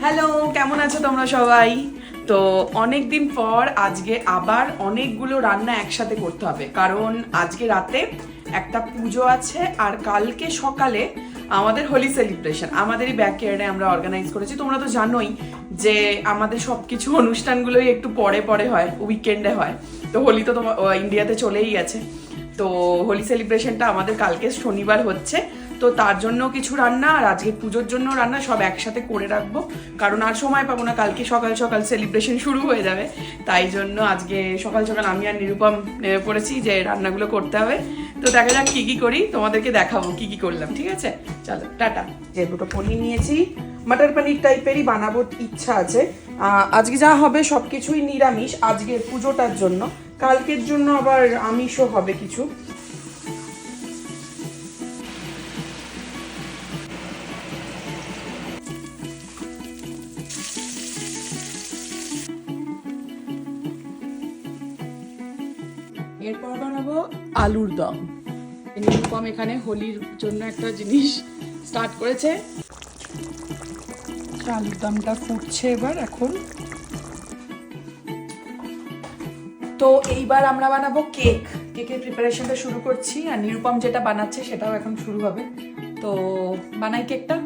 Hello, কেমন আছো তোমরা সবাই? তো অনেক দিন পর আজকে আবার অনেকগুলো রান্না একসাথে করতে হবে, কারণ আজকে রাতে একটা পুজো আছে আর কালকে সকালে আমাদের হোলি সেলিব্রেশন আমাদেরই ব্যাকইয়ার্ডে আমরা অর্গানাইজ করেছি। তোমরা তো জানোই যে আমাদের সবকিছু অনুষ্ঠানগুলোই একটু পরে পরে হয়, উইকেন্ডে হয়। তো হোলি তো তোমার ইন্ডিয়াতে চলেই গেছে, তো হোলি সেলিব্রেশনটা আমাদের কালকে শনিবার হচ্ছে। তো তার জন্য কিছু রান্না আর আজকে পুজোর জন্য রান্না সব একসাথে করে রাখবো, কারণ আর সময় পাবো না, কালকে সকাল সকাল সেলিব্রেশন শুরু হয়ে যাবে। তাই জন্য আজকে সকাল সকাল আমি আর নিরুপম নেমে পড়েছি যে রান্নাগুলো করতে হবে। তো দেখা যাক কী কী করি, তোমাদেরকে দেখাবো কী কী করলাম। ঠিক আছে, চলো টাটা। যে দুটো পনির নিয়েছি, মাটার পনির টাইপেরই বানাবো ইচ্ছা আছে। আজকে যা হবে সব কিছুই নিরামিষ আজকে পুজোটার জন্য, কালকের জন্য আবার আমিষও হবে কিছু। এরপর বানাবো আলুর দম। নিরুপম এখানে হোলির জন্য একটা জিনিস স্টার্ট করেছে, আলুর দমটা ফুটছে এবার এখন। তো এইবার আমরা বানাবো কেক। কেকের প্রিপারেশনটা শুরু করছি, আর নিরুপম যেটা বানাচ্ছে সেটাও এখন শুরু হবে। তো বানাই কেকটা।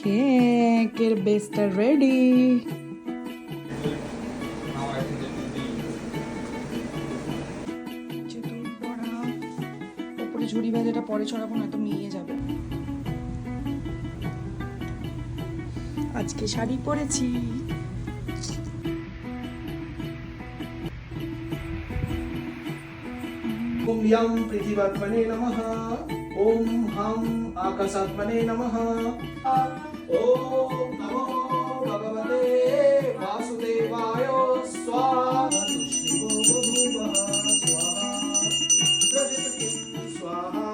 কেকের বেসটা রেডি। ওপরে ঝুড়ি ভাজাটা পরে ছড়াবো, না তো মিলিয়ে যাবে। আজকে শাড়ি পরেছি। ওম ইয়াম পৃথিবাত্মনে নমঃ। ওম হাম আকাশাত্মনে নমঃ। ওম নমো ভগবতে বাসুদেবায় স্বাহা। তুষ্ণীভো বভূবঃ স্বাহা। প্রজতিঃ স্বাহা।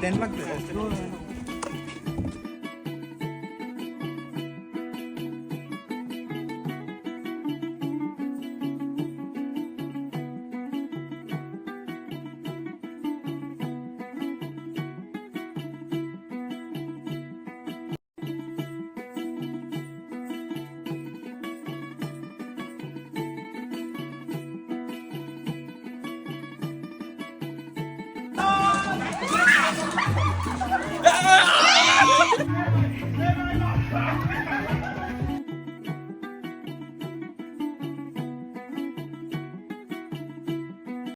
ডেনমার্ক